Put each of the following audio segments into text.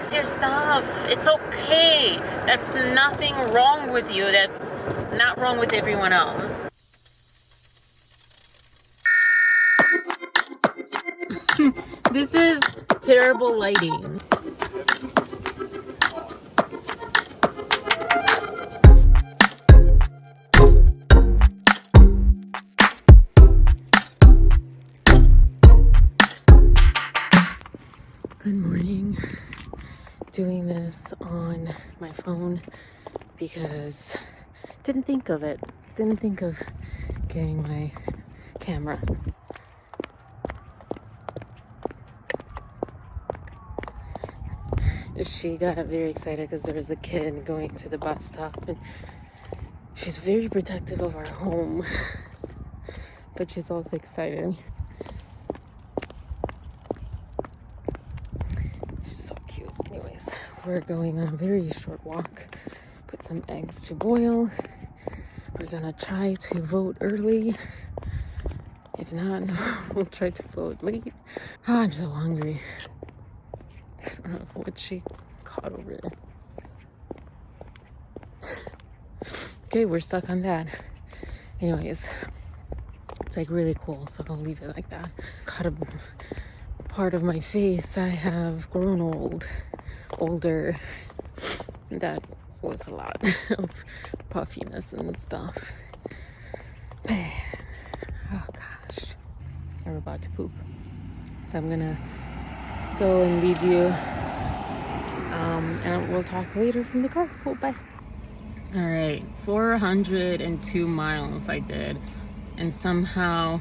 fix your stuff. It's okay. That's nothing wrong with you. That's not wrong with everyone else. This is terrible lighting. Good morning. Doing this on my phone because didn't think of it. Didn't think of getting my camera. She got very excited because there was a kid going to the bus stop, and she's very protective of our home, but she's also excited. She's so cute. Anyways, we're going on a very short walk. Put some eggs to boil. We're gonna try to vote early. If not, we'll try to vote late. Oh, I'm so hungry. I don't know what she caught over there. Okay, we're stuck on that. Anyways, it's like really cool, so I'll leave it like that. Caught a part of my face. I have grown older. That was a lot of puffiness and stuff. Man, oh gosh. I'm about to poop. So I'm gonna go and leave you, and we'll talk later from the car. Cool, bye. All right, 402 miles I did, and somehow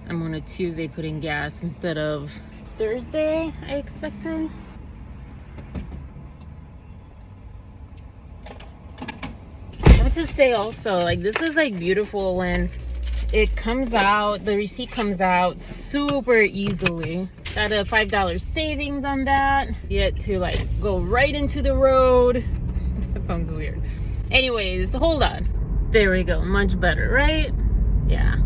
I'm on a Tuesday putting gas instead of Thursday I expected. I have to say also, like, this is like beautiful when it comes out, the receipt comes out super easily. Got a $5 savings on that. You get to like go right into the road. That sounds weird. Anyways, hold on. There we go. Much better, right? Yeah.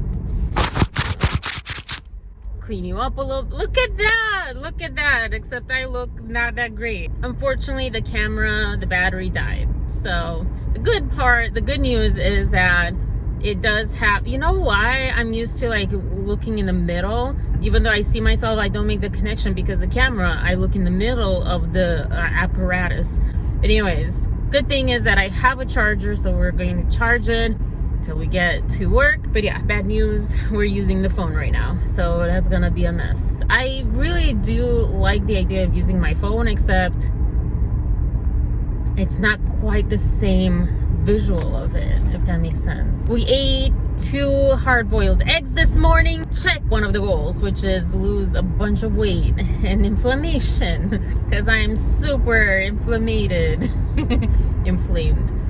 Clean you up a little. Look at that. Look at that. Except I look not that great. Unfortunately, the camera, the battery died. So the good part, the good news is that it does have, you know why I'm used to like looking in the middle? Even though I see myself, I don't make the connection because the camera, I look in the middle of the apparatus. But anyways, good thing is that I have a charger, so we're going to charge it until we get to work. But yeah, bad news, we're using the phone right now, so that's gonna be a mess. I really do like the idea of using my phone, except it's not quite the same visual of it, if that makes sense. We ate 2 hard-boiled eggs this morning. Check one of the goals, which is lose a bunch of weight and inflammation, because I'm super inflamed.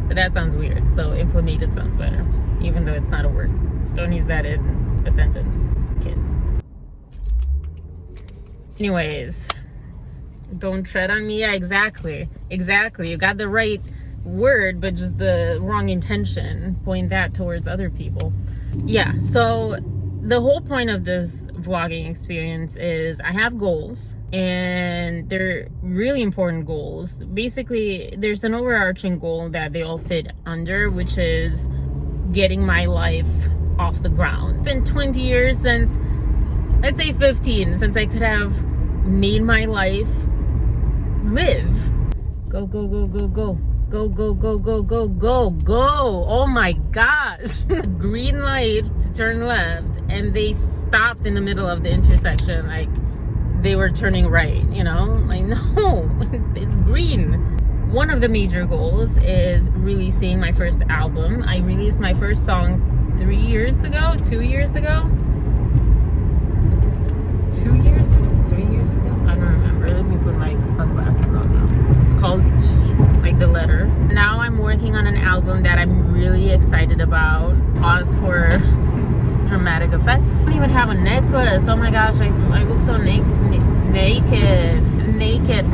But that sounds weird, so inflamed sounds better, even though it's not a word. Don't use that in a sentence, kids. Anyways, don't tread on me. Yeah, exactly. You got the right word, but just the wrong intention. Point that towards other people. Yeah, so the whole point of this vlogging experience is I have goals, and they're really important goals. Basically, there's an overarching goal that they all fit under, which is getting my life off the ground. It's been 20 years since, let's say 15, since I could have made my life live. Go, go, go, go, go. Go, go, go, go, go, go, go. Oh my gosh. Green light to turn left, and they stopped in the middle of the intersection like they were turning right, you know? Like, no, it's green. One of the major goals is releasing my first album. I released my first song 2 years ago? 3 years ago? I don't remember. Let me put my sunglasses on now. It's called E, like the letter. Now I'm working on an album that I'm really excited about. Pause for dramatic effect. I don't even have a necklace. Oh my gosh, I look so naked.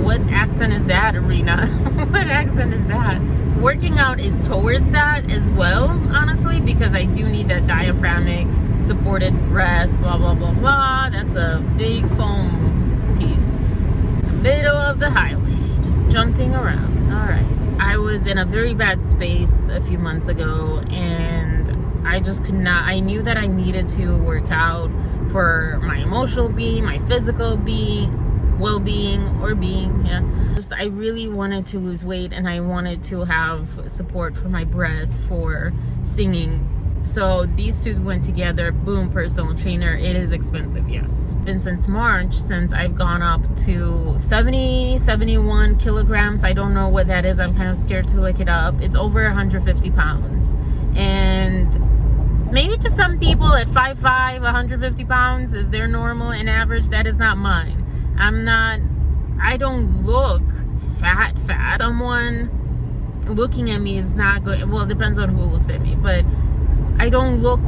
What accent is that, Arina? What accent is that? Working out is towards that as well, honestly, because I do need that diaphragmatic supported breath, blah, blah, blah, blah. That's a big foam piece. In the middle of the highway. Just jumping around. All right. I was in a very bad space a few months ago, and I just could not. I knew that I needed to work out for my emotional being, my physical being, well-being, or being. Yeah. Just I really wanted to lose weight, and I wanted to have support for my breath, for singing. So these two went together. Boom, personal trainer. It is expensive, yes. Been since March, since I've gone up to 71 kilograms. I don't know what that is. I'm kind of scared to look it up. It's over 150 pounds. And maybe to some people at 5'5", 150 pounds is their normal and average. That is not mine. I don't look fat. Someone looking at me is not good. Well, it depends on who looks at me, but I don't look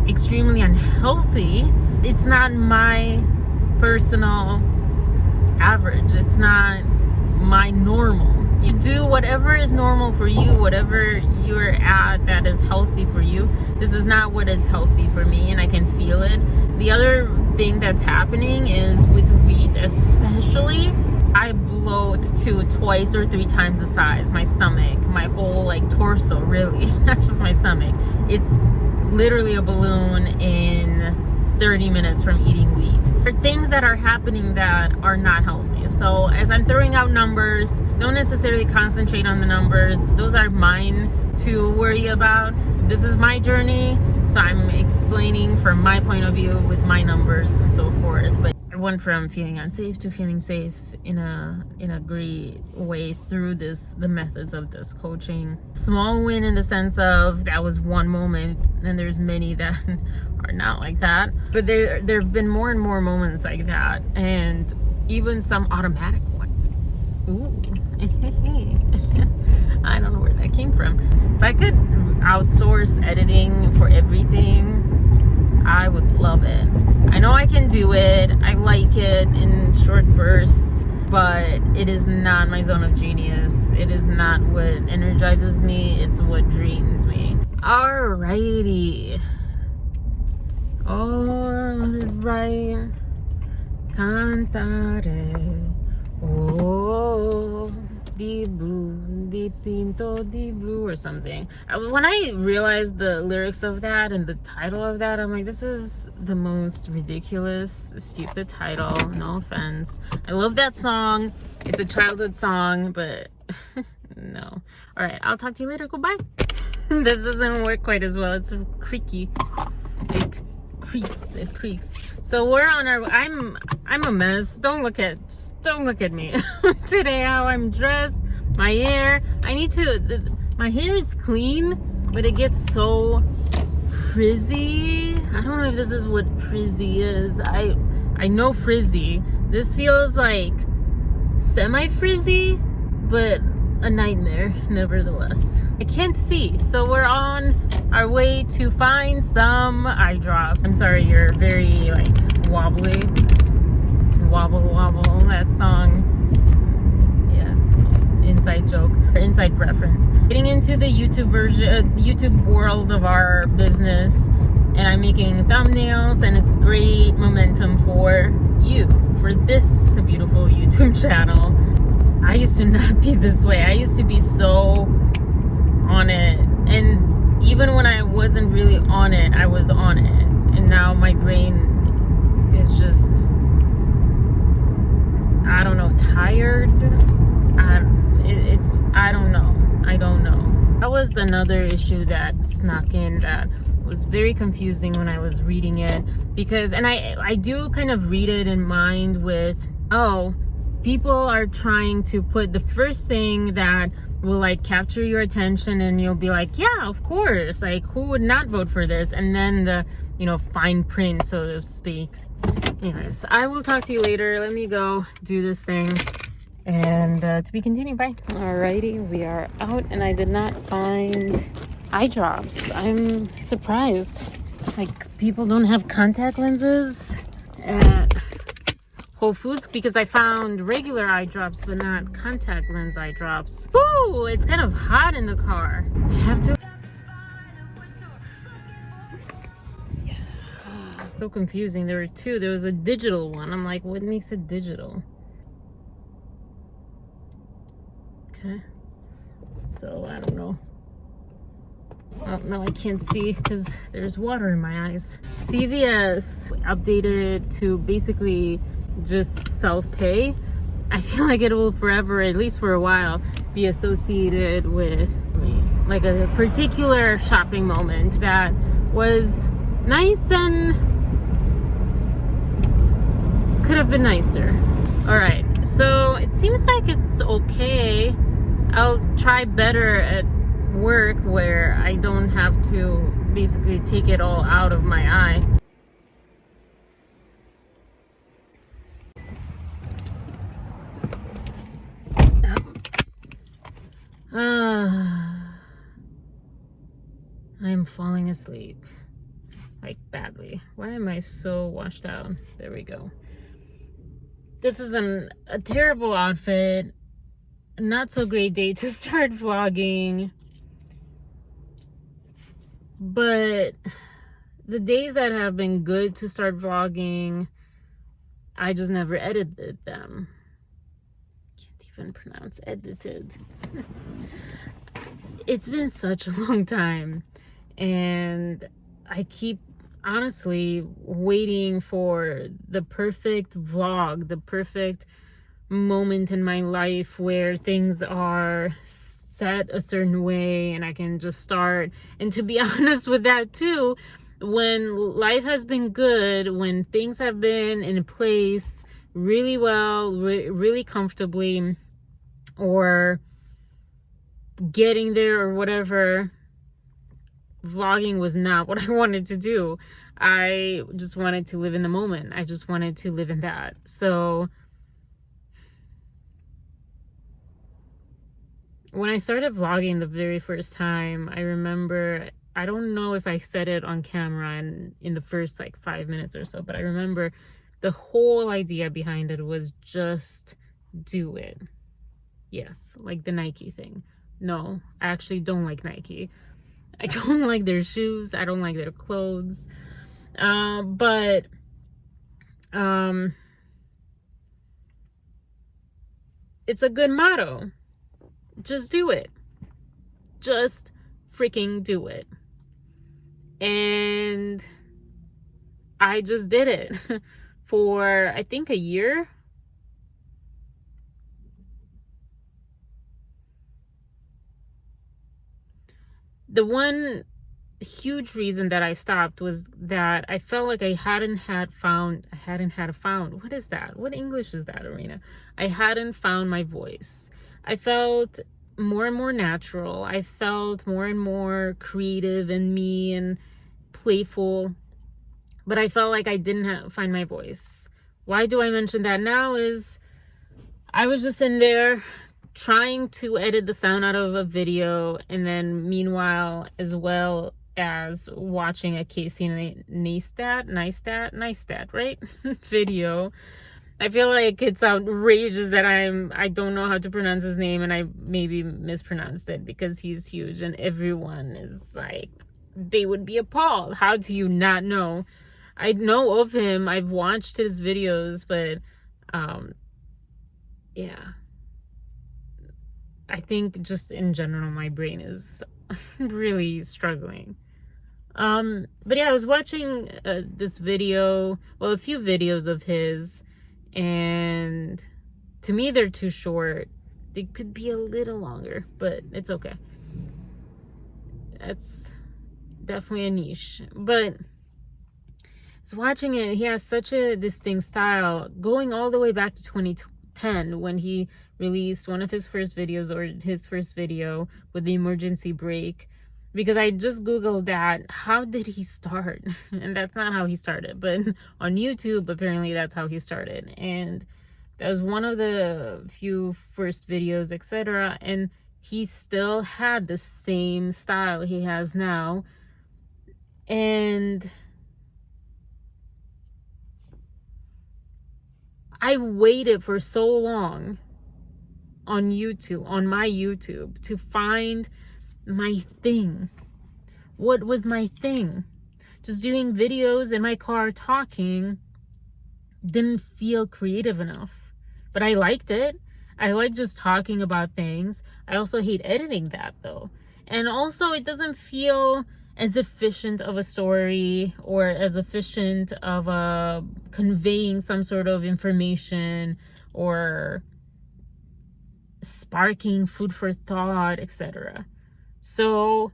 extremely unhealthy. It's not my personal average. It's not my normal. You do whatever is normal for you, whatever you're at that is healthy for you. This is not what is healthy for me, and I can feel it. The other thing that's happening is with wheat especially, I bloat to 2 or 3 times the size. My stomach, my whole like torso, really, not just my stomach. It's literally a balloon in 30 minutes from eating wheat. There are things that are happening that are not healthy. So as I'm throwing out numbers, don't necessarily concentrate on the numbers. Those are mine to worry about. This is my journey, so I'm explaining from my point of view with my numbers and so forth. But I went from feeling unsafe to feeling safe in a great way through the methods of this coaching. Small win in the sense of that was one moment, and there's many that are not like that, but there have been more and more moments like that, and even some automatic ones. Ooh. I don't know where that came from. If I could outsource editing for everything, I would love it. I know I can do it. I like it in short bursts, but it is not my zone of genius. It is not what energizes me. It's what drains me. Alrighty. Alright. Cantare. Oh, di blu, di pinto, di blue, or something. When I realized the lyrics of that and the title of that, I'm like, this is the most ridiculous, stupid title. No offense. I love that song. It's a childhood song, but no. All right, I'll talk to you later. Goodbye. This doesn't work quite as well. It's creaky. It creaks. So we're on our. I'm a mess. Don't look at me today. How I'm dressed, my hair. My hair is clean, but it gets so frizzy. I don't know if this is what frizzy is. I know frizzy. This feels like semi-frizzy, but a nightmare nevertheless. I can't see, so we're on our way to find some eye drops. I'm sorry, you're very like wobbly. Wobble wobble, that song. Yeah, inside joke or inside reference. Getting into the YouTube version, YouTube world of our business, and I'm making thumbnails, and it's great momentum for you, for this beautiful YouTube channel. I used to not be this way. I used to be so on it, and even when I wasn't really on it, I was on it, and now my brain is just, I don't know, tired. I don't know. That was another issue that snuck in that was very confusing when I was reading it, because, and I do kind of read it in mind with, oh, people are trying to put the first thing that will like capture your attention, and you'll be like, yeah, of course, like who would not vote for this? And then the, fine print, so to speak. Anyways, I will talk to you later. Let me go do this thing, and to be continued. Bye. Alrighty, we are out, and I did not find eye drops. I'm surprised. Like, people don't have contact lenses at Whole Foods, because I found regular eye drops but not contact lens eye drops. Ooh, it's kind of hot in the car. I have to. Yeah. So confusing. There were two. There was a digital one. I'm like, what makes it digital? Okay. So I don't know. Oh, no, I can't see because there's water in my eyes. CVS updated to basically just self-pay. I feel like it will forever, at least for a while, be associated with like a particular shopping moment that was nice and could have been nicer. All right, so it seems like it's okay. I'll try better at work where I don't have to basically take it all out of my eye. I'm falling asleep, like badly. Why am I so washed out? There we go. This is a terrible outfit. Not so great day to start vlogging. But the days that have been good to start vlogging, I just never edited them. Can't even pronounce edited. It's been such a long time, and I keep honestly waiting for the perfect vlog, the perfect moment in my life where things are set a certain way and I can just start. And to be honest with that too, when life has been good, when things have been in place really well, really comfortably, or getting there or whatever, vlogging was not what I wanted to do. I just wanted to live in the moment. I just wanted to live in that. So when I started vlogging the very first time, I remember, I don't know if I said it on camera and in the first like 5 minutes or so, but I remember the whole idea behind it was just do it. Yes, like the Nike thing. No, I actually don't like Nike. I don't like their shoes. I don't like their clothes. But it's a good motto. Just do it. Just freaking do it. And I just did it for, I think, a year. The one huge reason that I stopped was that I felt like I hadn't found, what is that? What English is that, Arina? I hadn't found my voice. I felt more and more natural. I felt more and more creative and me and playful, but I felt like I didn't find my voice. Why do I mention that now is I was just in there trying to edit the sound out of a video, and then meanwhile, as well as watching a Casey Neistat, right? video. I feel like it's outrageous that I don't know how to pronounce his name, and I maybe mispronounced it because he's huge and everyone is like, they would be appalled. How do you not know? I know of him. I've watched his videos, but yeah. I think just in general, my brain is really struggling. But yeah, I was watching this video, well, a few videos of his, and to me, they're too short. They could be a little longer, but it's okay. That's definitely a niche. But I was watching it, he has such a distinct style, going all the way back to 2010 when he released one of his first videos, or his first video with the emergency brake, because I just googled that, how did he start? And that's not how he started, but on YouTube apparently that's how he started, and that was one of the few first videos, etc. And he still had the same style he has now. And I waited for so long on YouTube, on my YouTube, to find my thing. What was my thing? Just doing videos in my car talking didn't feel creative enough, but I liked it. I like just talking about things. I also hate editing that though. And also it doesn't feel as efficient of a story or as efficient of a conveying some sort of information or sparking food for thought, etc. So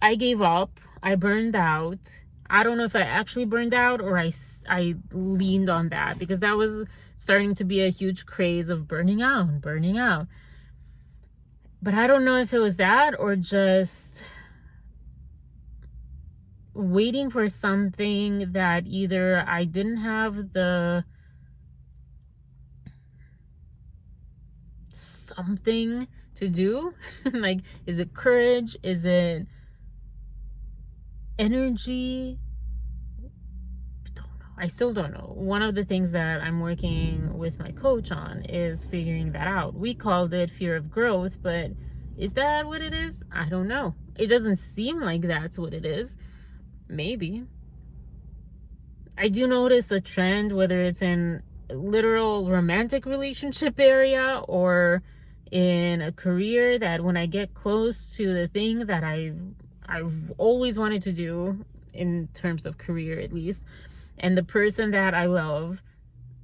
I gave up. I burned out. I don't know if I actually burned out or I leaned on that, because that was starting to be a huge craze of burning out. But I don't know if it was that or just waiting for something that either I didn't have the something to do. Like, is it courage? Is it energy? I still don't know. One of the things that I'm working with my coach on is figuring that out. We called it fear of growth, but is that what it is? I don't know. It doesn't seem like that's what it is. Maybe. I do notice a trend, whether it's in literal romantic relationship area or in a career, that when I get close to the thing that I've always wanted to do, in terms of career at least, and the person that I love,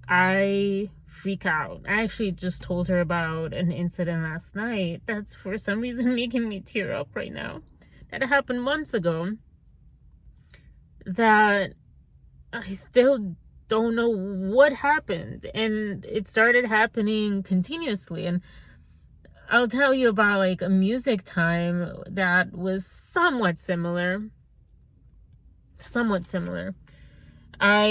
I freak out. I actually just told her about an incident last night that's for some reason making me tear up right now. That happened months ago, that I still don't know what happened, and it started happening continuously. And I'll tell you about like a music time that was somewhat similar. I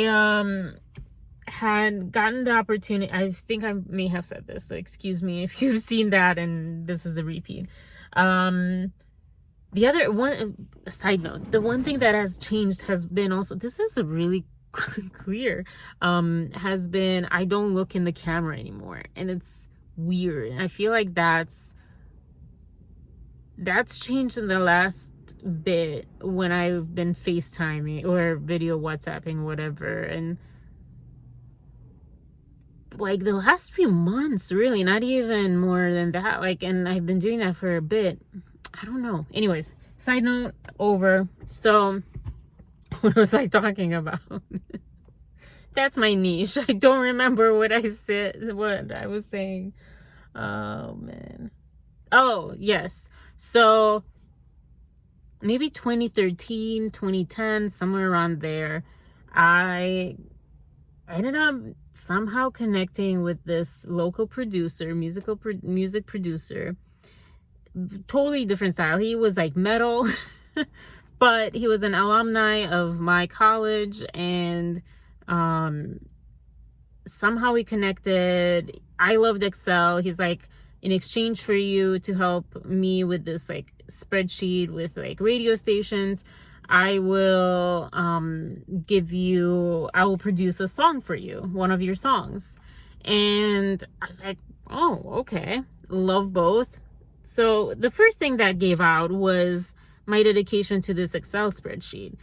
had gotten the opportunity, I think I may have said this, so excuse me if you've seen that and this is a repeat. The other one, side note, the one thing that has changed has been also, this is a really clear, has been, I don't look in the camera anymore, and it's weird. I feel like that's changed in the last bit when I've been FaceTiming or video WhatsApping, whatever, and like the last few months, really, not even more than that, like, and I've been doing that for a bit. I don't know. Anyways, side note over. So what was I talking about? That's my niche. I don't remember what I said, what I was saying. Oh man. Oh yes. So maybe 2013, 2010, somewhere around there, I ended up somehow connecting with this local producer, music producer. Totally different style. He was like metal, but he was an alumni of my college, and somehow we connected. I loved Excel. He's like, in exchange for you to help me with this like spreadsheet with like radio stations, I will I will produce a song for you, one of your songs. And I was like, oh, okay. Love both. So the first thing that gave out was my dedication to this Excel spreadsheet.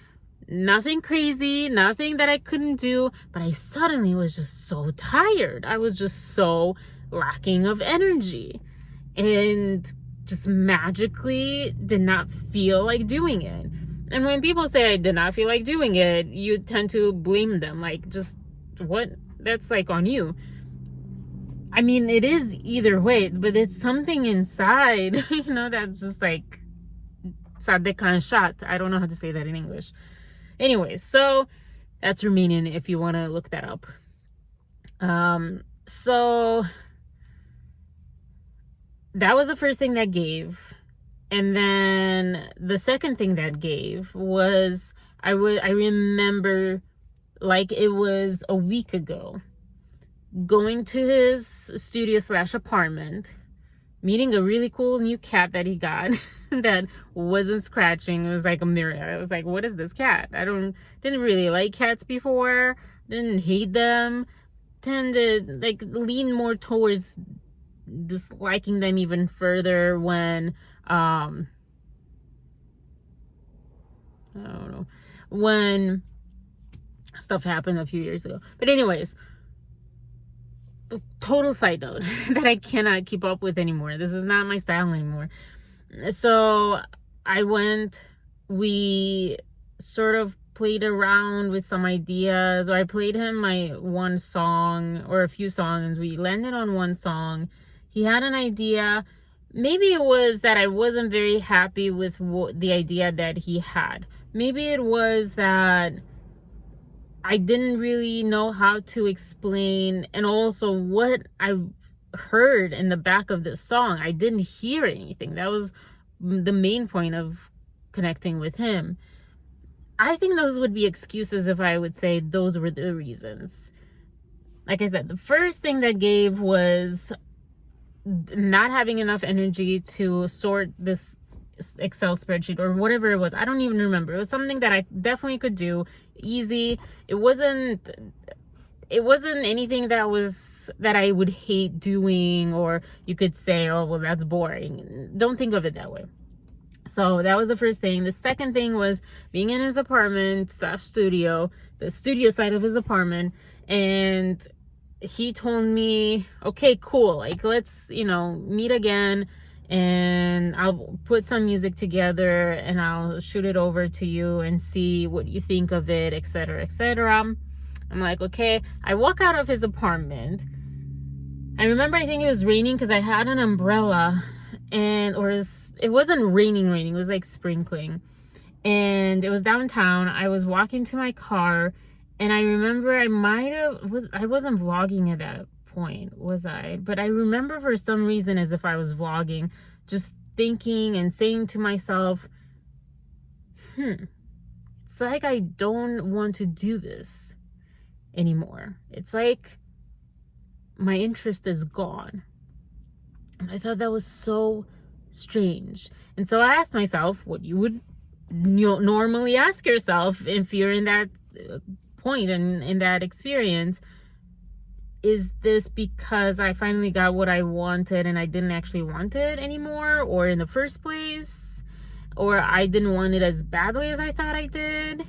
Nothing crazy, nothing that I couldn't do, but I suddenly was just so tired. I was just so lacking of energy and just magically did not feel like doing it. And when people say I did not feel like doing it, you tend to blame them, like, just what? That's like on you. I mean, it is either way, but it's something inside, that's just like, sa declanchat. I don't know how to say that in English. Anyway, so that's Romanian if you want to look that up. So that was the first thing that gave. And then the second thing that gave was, I remember like it was a week ago, going to his studio / apartment, meeting a really cool new cat that he got that wasn't scratching. It was like a mirror. I was like, what is this cat? Didn't really like cats before, didn't hate them, tended like lean more towards disliking them even further when I don't know, when stuff happened a few years ago. But anyways, total side note that I cannot keep up with anymore. This is not my style anymore. So we sort of played around with some ideas, or I played him my one song or a few songs. We landed on one song. He had an idea. Maybe it was that I wasn't very happy with the idea that he had. Maybe it was that I didn't really know how to explain, and also what I heard in the back of this song. I didn't hear anything. That was the main point of connecting with him. I think those would be excuses if I would say those were the reasons. Like I said, the first thing that gave was not having enough energy to sort this Excel spreadsheet or whatever it was. I don't even remember. It was something that I definitely could do, easy. It wasn't anything that I would hate doing, or you could say, oh, well, that's boring. Don't think of it that way. So that was the first thing. The second thing was being in his apartment / studio, the studio side of his apartment. And he told me, okay, cool. Like, let's, meet again, and I'll put some music together and I'll shoot it over to you and see what you think of it, etc., etc. I'm like, okay. I walk out of his apartment. I remember, I think it was raining because I had an umbrella, it wasn't raining, it was like sprinkling, and it was downtown. I was walking to my car, and I remember I wasn't vlogging at that point, was I? But I remember for some reason, as if I was vlogging, just thinking and saying to myself, it's like I don't want to do this anymore. It's like my interest is gone. And I thought that was so strange. And so I asked myself what you would normally ask yourself if you're in that point and in that experience. Is this because I finally got what I wanted and I didn't actually want it anymore, or in the first place, or I didn't want it as badly as I thought I did?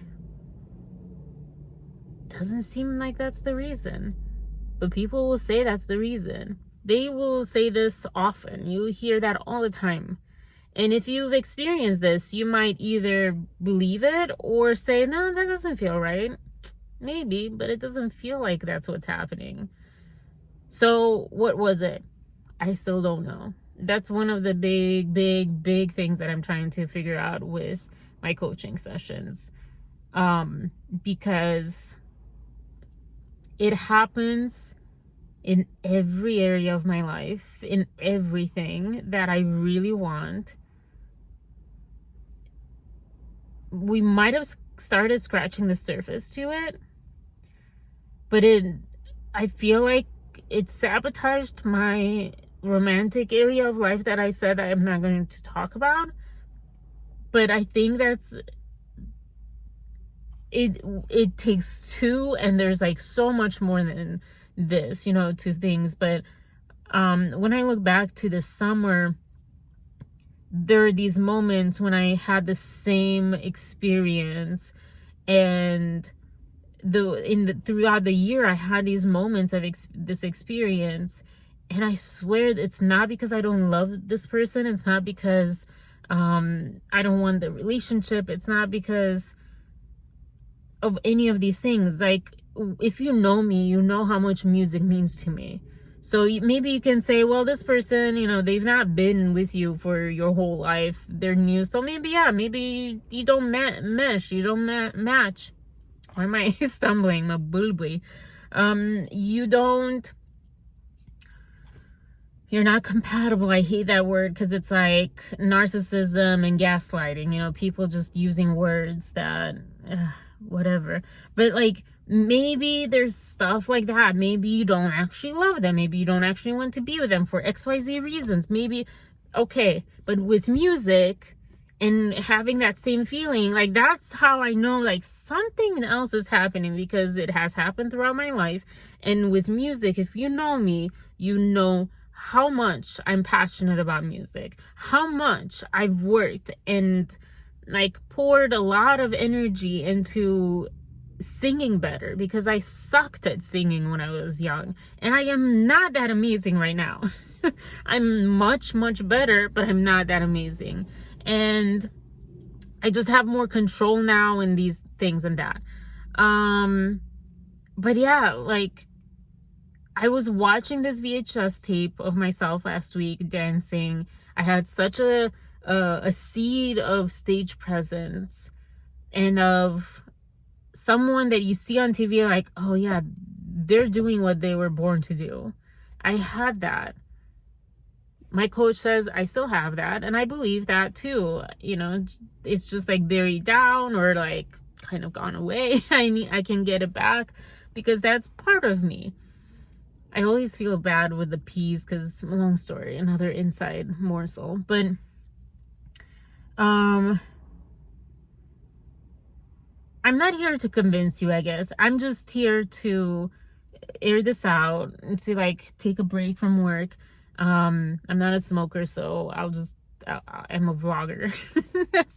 Doesn't seem like that's the reason. But people will say that's the reason. They will say this often. You hear that all the time. And if you've experienced this, you might either believe it or say, no, that doesn't feel right. Maybe, but it doesn't feel like that's what's happening. So what was it? I still don't know. That's one of the big things that I'm trying to figure out with my coaching sessions. Because it happens in every area of my life, in everything that I really want. We might have started scratching the surface to it, but I feel like it sabotaged my romantic area of life that I said I'm not going to talk about. But I think it takes two, and there's like so much more than this, to things. But when I look back to this summer, there are these moments when I had the same experience, and throughout the year I had these moments of this experience, and I swear it's not because I don't love this person. It's not because I don't want the relationship. It's not because of any of these things. Like, if you know me, you know how much music means to me. So maybe you can say, well, this person, they've not been with you for your whole life. They're new. So maybe you don't mesh. You don't match. Why am I stumbling? My bulbul. You're not compatible. I hate that word because it's like narcissism and gaslighting. People just using words that, whatever. But like, maybe there's stuff like that. Maybe you don't actually love them. Maybe you don't actually want to be with them for XYZ reasons. Maybe, okay. But with music and having that same feeling, like, that's how I know like something else is happening, because it has happened throughout my life. And with music, if you know me, you know how much I'm passionate about music, how much I've worked and like poured a lot of energy into singing better, because I sucked at singing when I was young, and I am not that amazing right now. I'm much better, but I'm not that amazing, and I just have more control now in these things and that. But yeah, like, I was watching this VHS tape of myself last week dancing. I had such a seed of stage presence and of someone that you see on TV, like, oh yeah, they're doing what they were born to do. I had that. My coach says I still have that, and I believe that too. You know, it's just like buried down or like kind of gone away. I can get it back because that's part of me. I always feel bad with the P's because, long story, another inside morsel. But I'm not here to convince you, I guess. I'm just here to air this out and to like take a break from work. I'm not a smoker, so I'm a vlogger.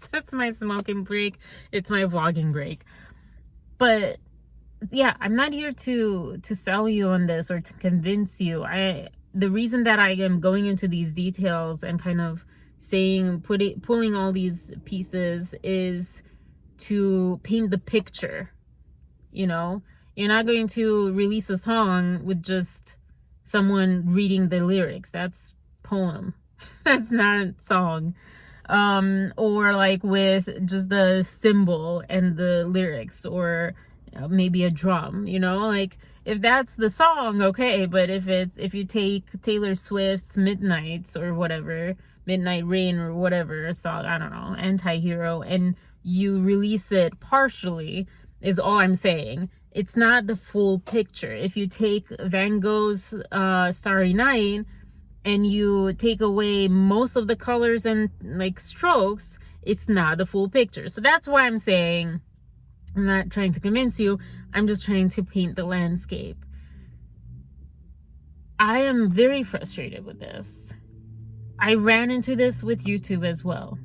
that's my smoking break. It's my vlogging break. But yeah, I'm not here to sell you on this or to convince you. The reason that I am going into these details and kind of pulling all these pieces is to paint the picture. You know, you're not going to release a song with just someone reading the lyrics. That's poem. That's not a song. Or like with just the cymbal and the lyrics, or maybe a drum, you know, like if that's the song, okay. But if you take Taylor Swift's Midnights or whatever, Midnight Rain or whatever song, I don't know, Anti-Hero, and you release it partially, is all I'm saying. It's not the full picture. If you take Van Gogh's Starry Night and you take away most of the colors and like strokes, it's not the full picture. So that's why I'm saying, I'm not trying to convince you. I'm just trying to paint the landscape. I am very frustrated with this. I ran into this with YouTube as well.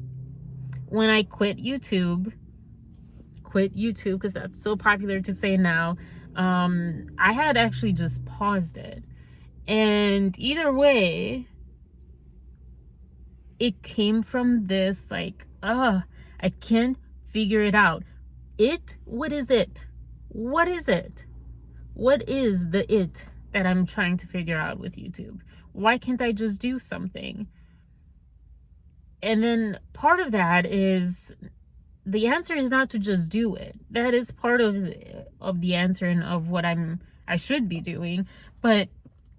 When I quit YouTube, because that's so popular to say now, I had actually just paused it. And either way, it came from this like, I can't figure it out. What is it? What is it? What is the it that I'm trying to figure out with YouTube? Why can't I just do something? And then part of that is, the answer is not to just do it. That is part of the answer and of what I should be doing. But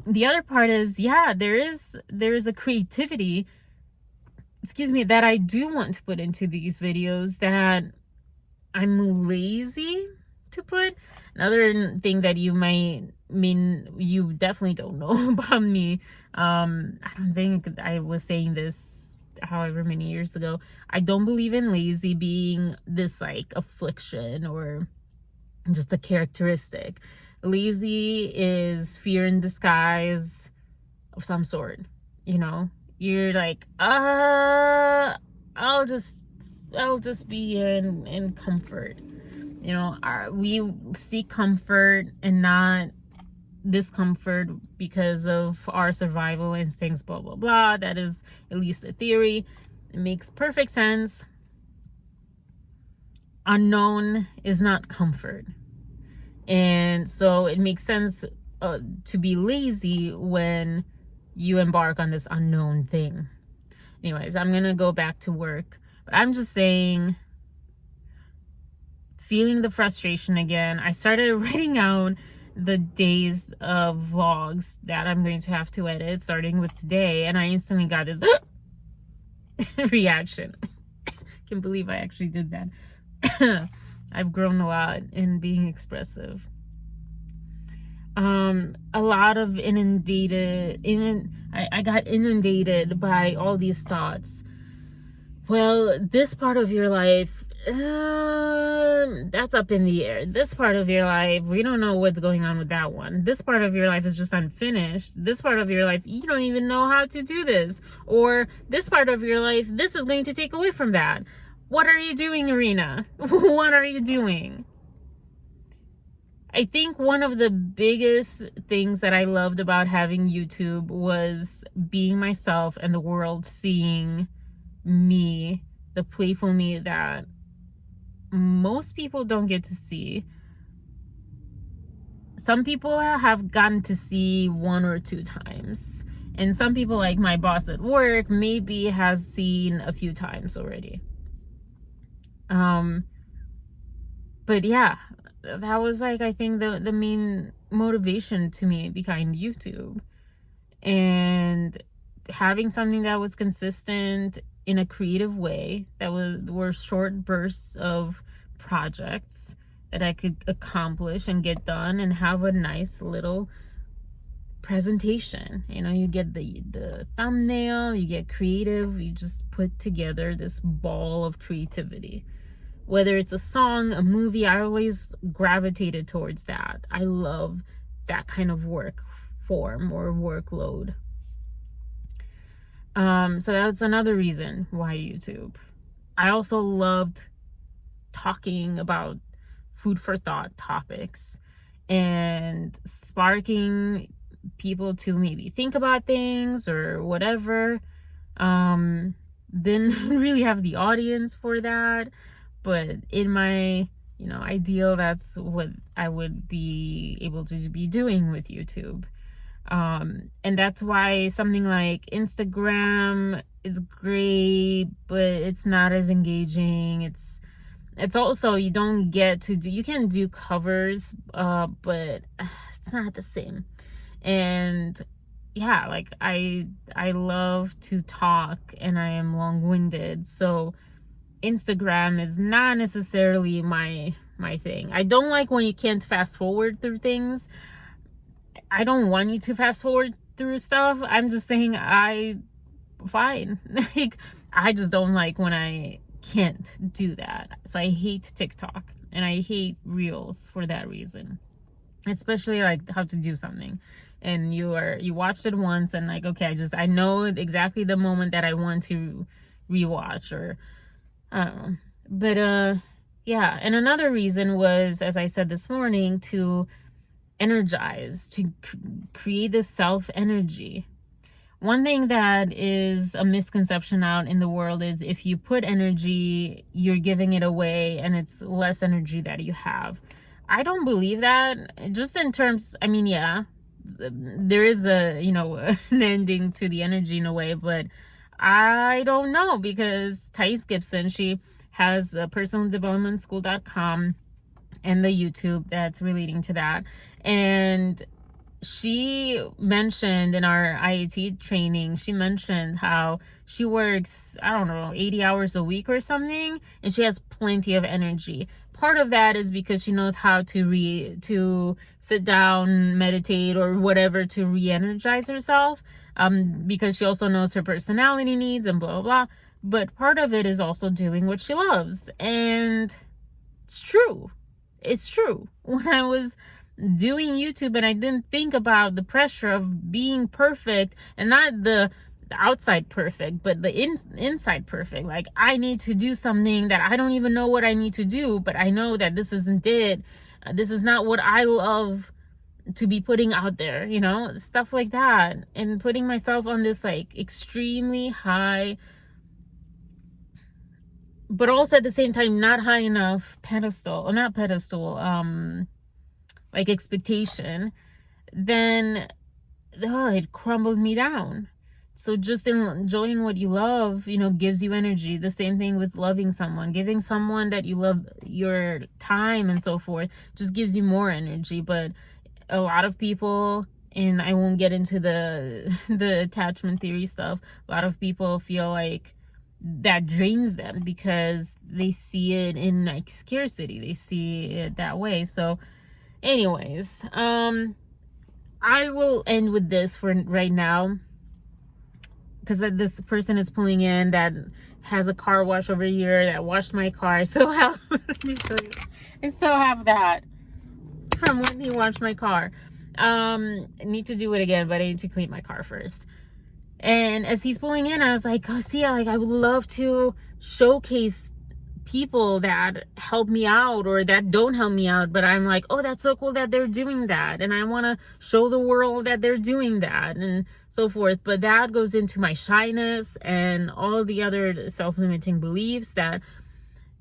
the other part is, yeah, there is a creativity, that I do want to put into these videos that I'm lazy to put. Another thing that you might mean you definitely don't know about me. I don't think I was saying this however many years ago. I don't believe in lazy being this like affliction or just a characteristic. Lazy is fear in disguise of some sort. You know, you're like, I'll just be here in comfort. You know, we seek comfort and not discomfort because of our survival instincts, blah blah blah. That is at least a theory. It makes perfect sense. Unknown is not comfort, and so it makes sense to be lazy when you embark on this unknown thing. Anyways, I'm gonna go back to work, but I'm just saying, feeling the frustration again. I started writing out the days of vlogs that I'm going to have to edit, starting with today, and I instantly got this reaction. Can't believe I actually did that. I've grown a lot in being expressive. A lot of I got inundated by all these thoughts. Well, this part of your life, that's up in the air. This part of your life, we don't know what's going on with that one. This part of your life is just unfinished. This part of your life, you don't even know how to do this. Or this part of your life, this is going to take away from that. What are you doing, Arina? What are you doing? I think one of the biggest things that I loved about having YouTube was being myself and the world seeing me, the playful me that most people don't get to see. Some people have gotten to see 1 or 2 times. And some people, like my boss at work, maybe has seen a few times already. But yeah, that was like, I think the main motivation to me behind YouTube. And having something that was consistent in a creative way, that were short bursts of projects that I could accomplish and get done and have a nice little presentation. You know, you get the thumbnail, you get creative, you just put together this ball of creativity. Whether it's a song, a movie, I always gravitated towards that. I love that kind of work form or workload. So that's another reason why YouTube. I also loved talking about food for thought topics and sparking people to maybe think about things or whatever. Didn't really have the audience for that, but in my ideal, that's what I would be able to be doing with YouTube. And that's why something like Instagram is great, but it's not as engaging. It's also, you don't get to do, you can do covers, but it's not the same. And yeah, like I love to talk and I am long-winded, so Instagram is not necessarily my thing. I don't like when you can't fast forward through things. I don't want you to fast forward through stuff. I'm just saying fine. Like, I just don't like when I can't do that. So I hate TikTok and I hate Reels for that reason. Especially like how to do something and you watched it once and like, okay, I know exactly the moment that I want to rewatch, or I don't know. But yeah, and another reason was, as I said this morning, to energize, to create this self energy. One thing that is a misconception out in the world is if you put energy, you're giving it away and it's less energy that you have. I don't believe that. Just in terms, I mean, yeah, there is an ending to the energy in a way, but I don't know, because Thais Gibson, she has a personaldevelopmentschool.com and the YouTube that's relating to that. And she mentioned in our IAT training, she mentioned how she works, I don't know, 80 hours a week or something, and she has plenty of energy. Part of that is because she knows how to sit down, meditate, or whatever to re-energize herself, because she also knows her personality needs and blah, blah, blah. But part of it is also doing what she loves. And it's true. It's true. When I was doing YouTube and I didn't think about the pressure of being perfect, and not the outside perfect, but the inside perfect. Like, I need to do something that I don't even know what I need to do, but I know that this isn't it. This is not what I love to be putting out there, stuff like that. And putting myself on this like extremely high, but also at the same time not high enough like expectation, then it crumbled me down. So just enjoying what you love, gives you energy. The same thing with loving someone, giving someone that you love your time and so forth, just gives you more energy. But a lot of people, and I won't get into the attachment theory stuff, a lot of people feel like that drains them because they see it in like scarcity. They see it that way. So anyways, I will end with this for right now, because this person is pulling in that has a car wash over here that washed my car. I still have let me show you. I still have that from when he washed my car. I need to do it again, but I need to clean my car first. And as he's pulling in, I was like, oh, see, like, I would love to showcase people that help me out or that don't help me out, but I'm like, oh, that's so cool that they're doing that, and I want to show the world that they're doing that, and so forth. But that goes into my shyness and all the other self-limiting beliefs that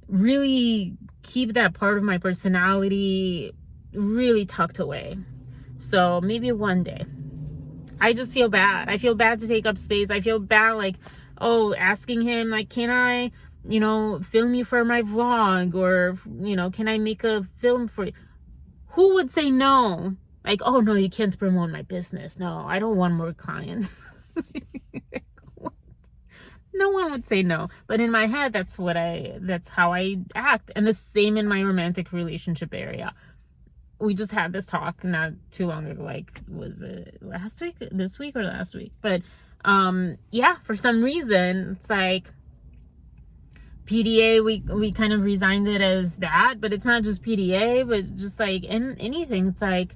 really keep that part of my personality really tucked away. So maybe one day. I just feel bad. I feel bad to take up space. I feel bad, like, oh, asking him, like, can I, film you for my vlog? Or, can I make a film for you? Who would say no? Like, oh, no, you can't promote my business. No, I don't want more clients. No one would say no. But in my head, that's how I act. And the same in my romantic relationship area. We just had this talk not too long ago, like, was it this week or last week? But yeah, for some reason it's like PDA, we kind of resigned it as that, but it's not just PDA, but just like in anything. It's like,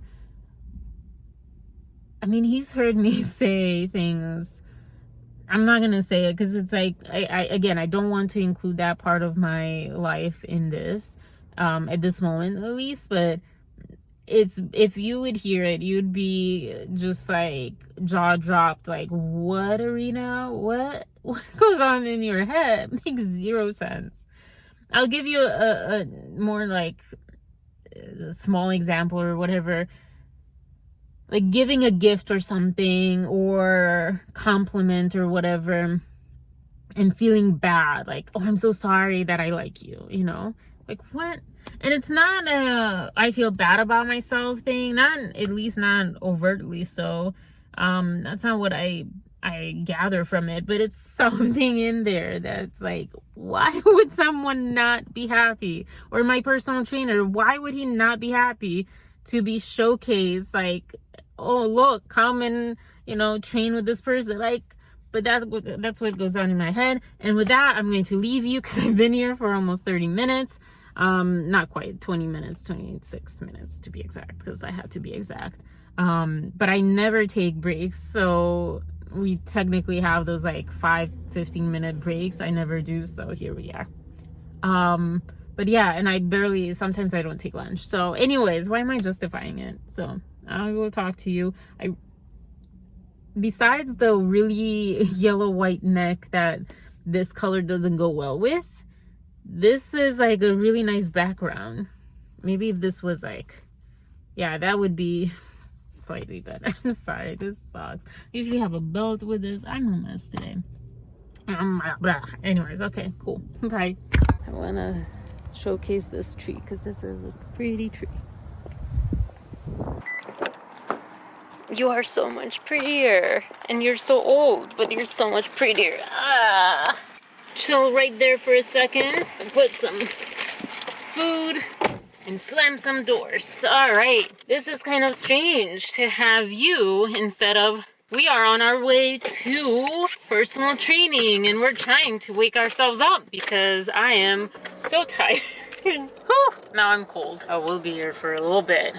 I mean, he's heard me say things. I'm not gonna say it because it's like, I don't want to include that part of my life in this at this moment, at least. But it's, if you would hear it, you'd be just like jaw dropped, like, what, Arina? What goes on in your head? It makes zero sense. I'll give you a more like a small example or whatever, like giving a gift or something, or compliment or whatever, and feeling bad, like, oh, I'm so sorry that I like you, like, what? And it's not a I feel bad about myself thing, not, at least not overtly so. That's not what I gather from it, but it's something in there that's like, why would someone not be happy? Or my personal trainer, why would he not be happy to be showcased, like, oh, look, come and, train with this person, like. But that's what goes on in my head. And with that, I'm going to leave you because I've been here for almost 30 minutes. Not quite 20 minutes, 26 minutes to be exact, because I have to be exact. But I never take breaks. So we technically have those like 15-minute breaks. I never do. So here we are. But yeah, and sometimes I don't take lunch. So anyways, why am I justifying it? So I will talk to you. Besides the really yellow white neck that this color doesn't go well with, this is like a really nice background. Maybe if this was like, yeah, that would be slightly better. I'm sorry, this sucks. I usually have a belt with this. I'm a mess today. Anyways, okay, cool. Bye. I want to showcase this tree because this is a pretty tree. You are so much prettier, and you're so old, but you're so much prettier. Chill right there for a second and put some food and slam some doors. All right, this is kind of strange to have you instead of, we are on our way to personal training and we're trying to wake ourselves up because I am so tired. Now I'm cold. I will be here for a little bit.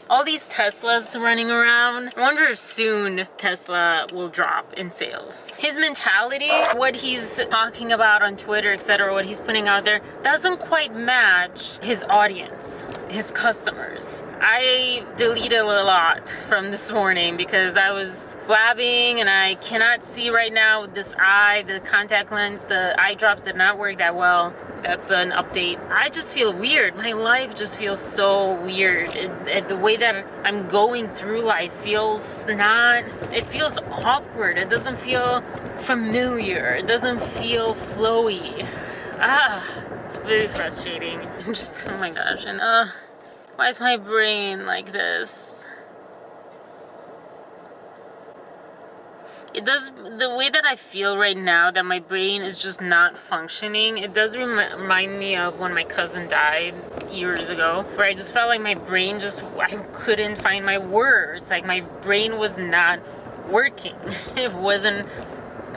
All these Teslas running around. I wonder if soon Tesla will drop in sales. His mentality, what he's talking about on Twitter, etc., what he's putting out there, doesn't quite match his audience, his customers. I deleted a lot from this morning because I was blabbing and I cannot see right now with this eye, the contact lens, the eye drops did not work that well. That's an update. I just feel weird. My life just feels so weird. The way that I'm going through life feels it feels awkward. It doesn't feel familiar. It doesn't feel flowy. It's very frustrating. Oh my gosh. And why is my brain like this? It does, the way that I feel right now, that my brain is just not functioning, it does remind me of when my cousin died years ago, where I just felt like my brain I couldn't find my words, like my brain was not working. It wasn't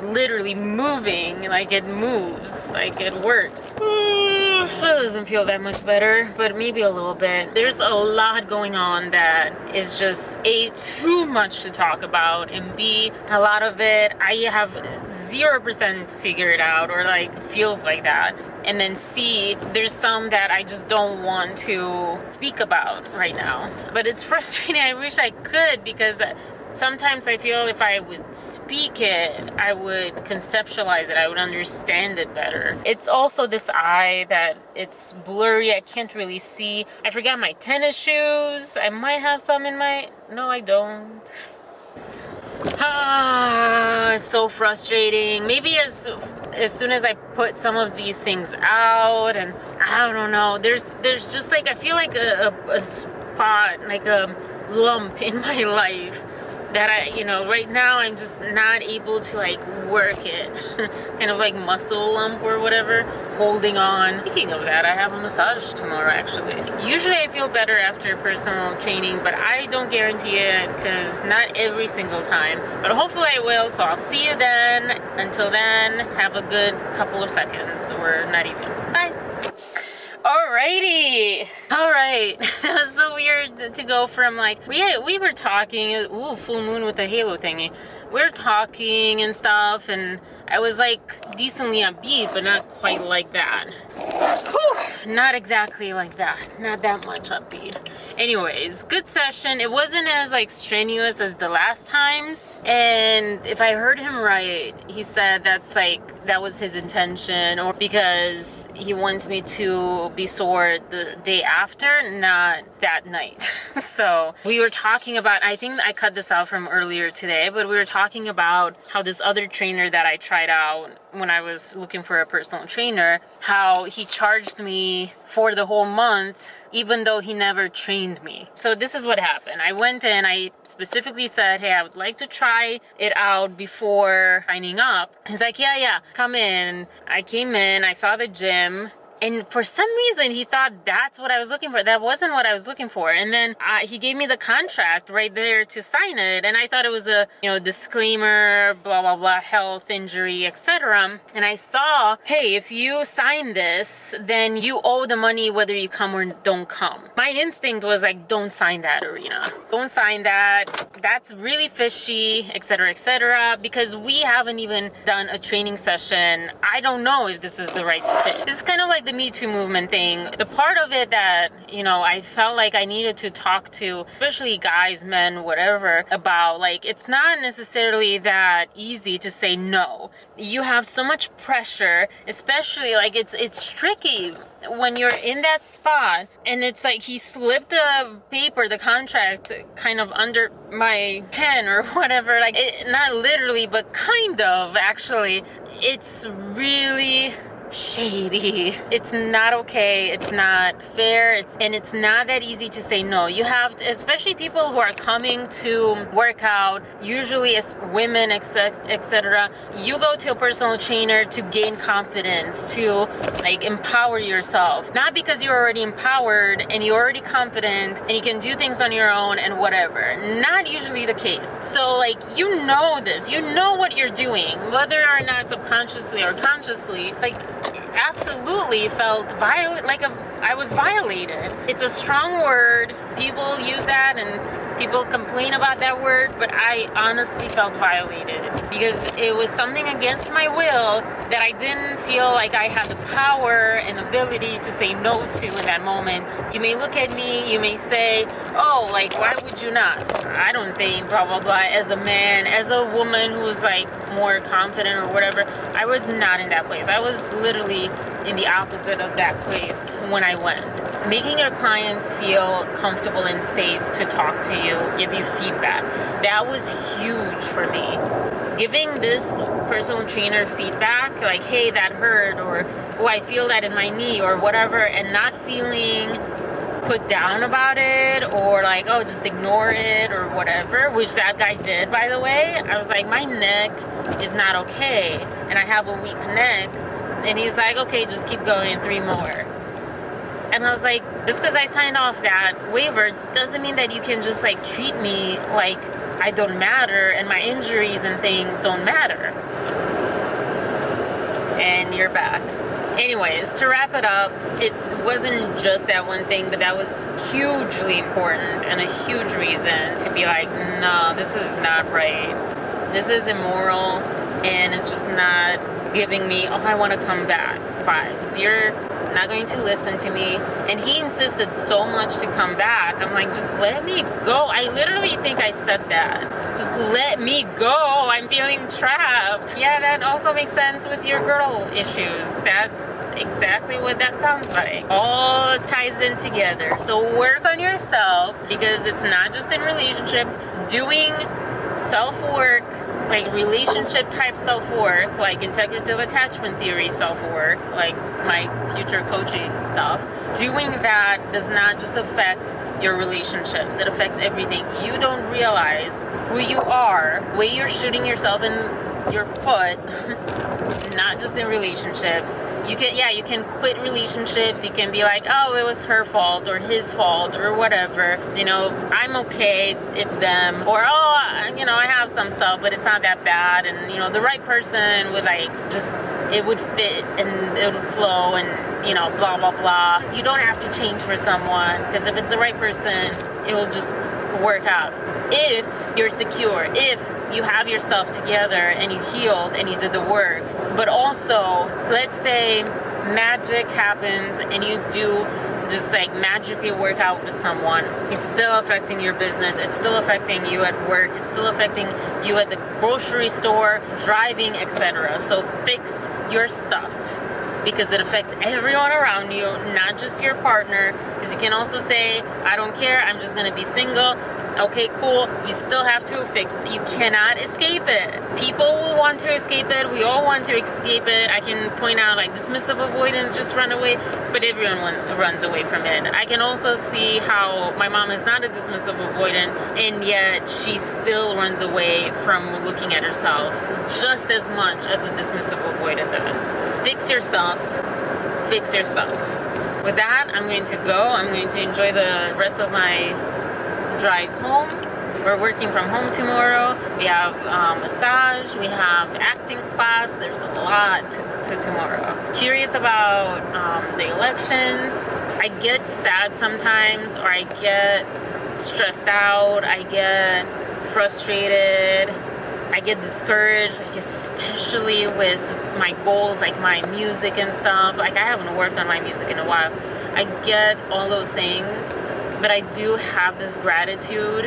literally moving, like it moves, like it works. It doesn't feel that much better, but maybe a little bit. There's a lot going on that is just A, too much to talk about, and B, a lot of it I have 0% figured out, or like feels like that. And then C, there's some that I just don't want to speak about right now. But it's frustrating. I wish I could, because sometimes I feel if I would speak it, I would conceptualize it, I would understand it better. It's also this eye that it's blurry, I can't really see. I forgot my tennis shoes. I might have some in my... No, I don't. It's so frustrating. Maybe as soon as I put some of these things out, and I don't know, there's just like, I feel like a spot, like a lump in my life that I, you know, right now I'm just not able to like work it. Kind of like muscle lump or whatever, holding on. Speaking of that, I have a massage tomorrow actually. Usually I feel better after personal training, but I don't guarantee it, because not every single time. But hopefully I will, so I'll see you then. Until then, have a good couple of seconds, or not even. Bye. Alrighty. Alright. That was so weird to go from like, we were talking, ooh, full moon with the halo thingy. We were talking and stuff, and I was like decently upbeat, but not quite like that. Whew, not exactly like that. Not that much upbeat. Anyways, good session. It wasn't as like strenuous as the last times. And if I heard him right, he said that's like, that was his intention, or because he wants me to be sore the day after, not that night. So we were talking about, I think I cut this out from earlier today, but we were talking about how this other trainer that I tried out when I was looking for a personal trainer, how he charged me for the whole month even though he never trained me. So this is what happened. I went in, I specifically said, hey, I would like to try it out before signing up. He's like, yeah, come in. I came in, I saw the gym, and for some reason, he thought that's what I was looking for. That wasn't what I was looking for. And then he gave me the contract right there to sign it. And I thought it was a, you know, disclaimer, blah, blah, blah, health, injury, etc. And I saw, hey, if you sign this, then you owe the money whether you come or don't come. My instinct was like, don't sign that, Arina. Don't sign that. That's really fishy, etc., etc. Because we haven't even done a training session. I don't know if this is the right fit. This is kind of like the Me Too movement thing. The part of it that, you know, I felt like I needed to talk to, especially guys, men, whatever, about, like, it's not necessarily that easy to say no. You have so much pressure, especially, like, it's tricky when you're in that spot, and it's like he slipped the paper, the contract, kind of under my pen or whatever, like, not literally, but kind of, actually. It's really shady. It's not okay. It's not fair. And it's not that easy to say no. You have to, especially people who are coming to work out, usually as women, etc. You go to a personal trainer to gain confidence, to like empower yourself. Not because you're already empowered and you're already confident and you can do things on your own and whatever. Not usually the case. So like, you know this. You know what you're doing, whether or not subconsciously or consciously. Like, absolutely felt I was violated. It's a strong word. People use that and people complain about that word, but I honestly felt violated because it was something against my will that I didn't feel like I had the power and ability to say no to in that moment. You may look at me, you may say, oh, like, why would you not? I don't think, blah, blah, blah. As a man, as a woman who's like more confident or whatever, I was not in that place. I was literally in the opposite of that place when I went. Making your clients feel comfortable and safe to talk to you, give you feedback, that was huge for me. Giving this personal trainer feedback, like, hey, that hurt, or oh, I feel that in my knee, or whatever, and not feeling put down about it, or like, oh, just ignore it or whatever, which that guy did, by the way. I was like, my neck is not okay and I have a weak neck. And he's like, okay, just keep going, 3 more. And I was like, Just because I signed off that waiver doesn't mean that you can just like treat me like I don't matter and my injuries and things don't matter. And you're back. Anyways, to wrap it up, it wasn't just that one thing, but that was hugely important and a huge reason to be like, no, this is not right. This is immoral, and it's just not giving me, oh, I want to come back vibes. You're not going to listen to me. And he insisted so much to come back. I'm like, just let me go. I literally think I said that. Just let me go. I'm feeling trapped. Yeah, that also makes sense with your girl issues. That's exactly what that sounds like. All ties in together. So work on yourself, because it's not just in relationship. Doing self-work, like relationship type self-work, like integrative attachment theory self-work, like my future coaching stuff, doing that does not just affect your relationships, it affects everything. You don't realize who you are, the way you're shooting yourself in your foot, not just in relationships. You can quit relationships. You can be like, oh, it was her fault or his fault or whatever. You know, I'm okay, it's them. Or, oh, you know, I have some stuff, but it's not that bad. And, you know, the right person would like, just, it would fit and it would flow and, you know, blah, blah, blah. You don't have to change for someone, because if it's the right person, it will just work out. If you're secure, if you have your stuff together and you healed and you did the work. But also, let's say magic happens and you do just like magically work out with someone. It's still affecting your business. It's still affecting you at work. It's still affecting you at the grocery store, driving, etc. So fix your stuff, because it affects everyone around you, not just your partner. Because you can also say, I don't care, I'm just gonna be single. Okay, cool. You still have to fix. You cannot escape it. People will want to escape it. We all want to escape it. I can point out like dismissive avoidance, just run away, but everyone runs away from it. I can also see how my mom is not a dismissive avoidant, and yet she still runs away from looking at herself just as much as a dismissive avoidant does. Fix your stuff. Fix your stuff. With that, I'm going to go. I'm going to enjoy the rest of my drive home. We're working from home tomorrow. We have massage, we have acting class. There's a lot to tomorrow. Curious about the elections. I get sad sometimes, or I get stressed out, I get frustrated, I get discouraged, like especially with my goals, like my music and stuff. Like I haven't worked on my music in a while. I get all those things, but I do have this gratitude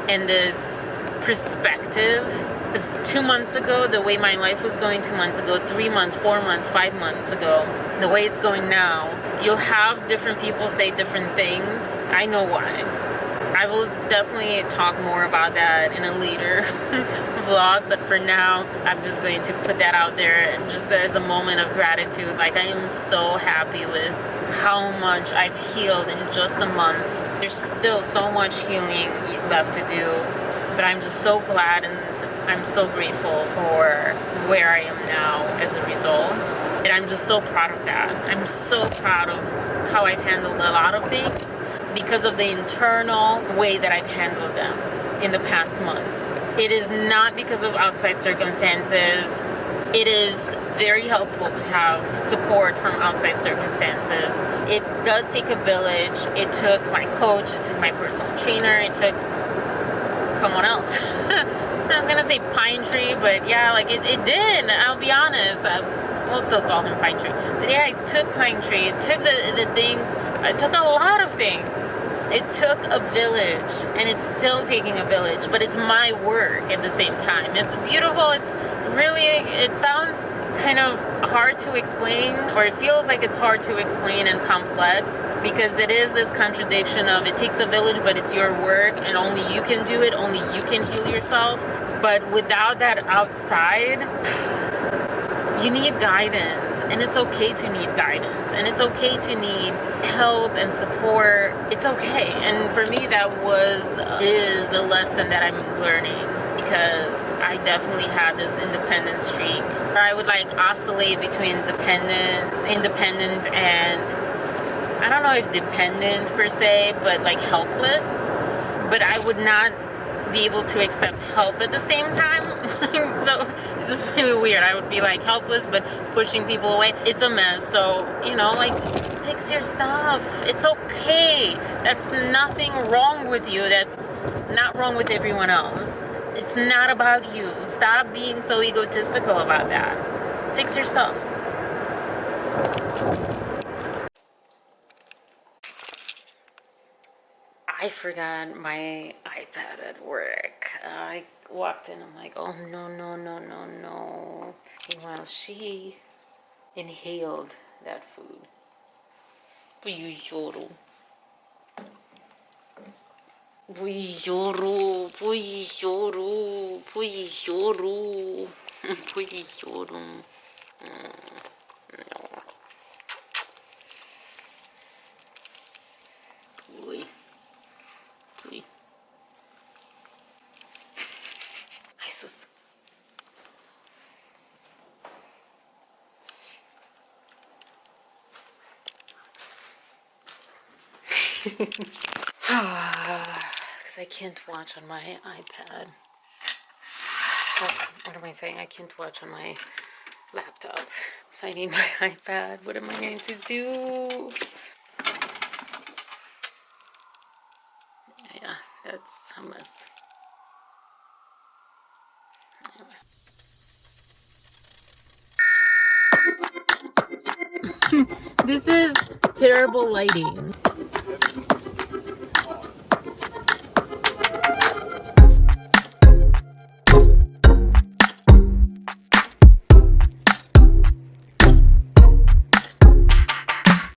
and this perspective. Because 2 months ago, the way my life was going 2 months ago, 3 months, 4 months, 5 months ago, the way it's going now, you'll have different people say different things. I know why. I will definitely talk more about that in a later vlog, but for now, I'm just going to put that out there just as a moment of gratitude. Like, I am so happy with how much I've healed in just a month. There's still so much healing left to do, but I'm just so glad and I'm so grateful for where I am now as a result. And I'm just so proud of that. I'm so proud of how I've handled a lot of things, because of the internal way that I've handled them in the past month. It is not because of outside circumstances. It is very helpful to have support from outside circumstances. It does take a village. It took my coach, it took my personal trainer, it took someone else. I was gonna say Pine Tree, but yeah, like it did, I'll be honest. We'll still call him Pine Tree. But yeah, it took Pine Tree. It took the things. It took a lot of things. It took a village, and it's still taking a village, but it's my work at the same time. It's beautiful. It's really, it sounds kind of hard to explain, or it feels like it's hard to explain and complex, because it is this contradiction of it takes a village, but it's your work, and only you can do it. Only you can heal yourself. But without that outside, you need guidance, and it's okay to need guidance, and it's okay to need help and support. It's okay. And for me, that is a lesson that I'm learning, because I definitely had this independent streak where I would like oscillate between independent and I don't know if dependent per se, but like helpless. But I would not be able to accept help at the same time. So it's really weird. I would be like helpless but pushing people away. It's a mess. So, you know, like, fix your stuff. It's okay. That's nothing wrong with you. That's not wrong with everyone else. It's not about you. Stop being so egotistical about that. Fix your stuff. I forgot my iPad at work. I walked in, I'm like, oh no, no, no, no, no. Meanwhile, she inhaled that food. Buongiorno. Buongiorno, buongiorno, buongiorno, buongiorno. No. Uy. Uy. Jesus. Because I can't watch on my iPad. What am I saying? I can't watch on my laptop. So I need my iPad. What am I going to do? Yeah, that's a mess. Anyways. This is terrible lighting.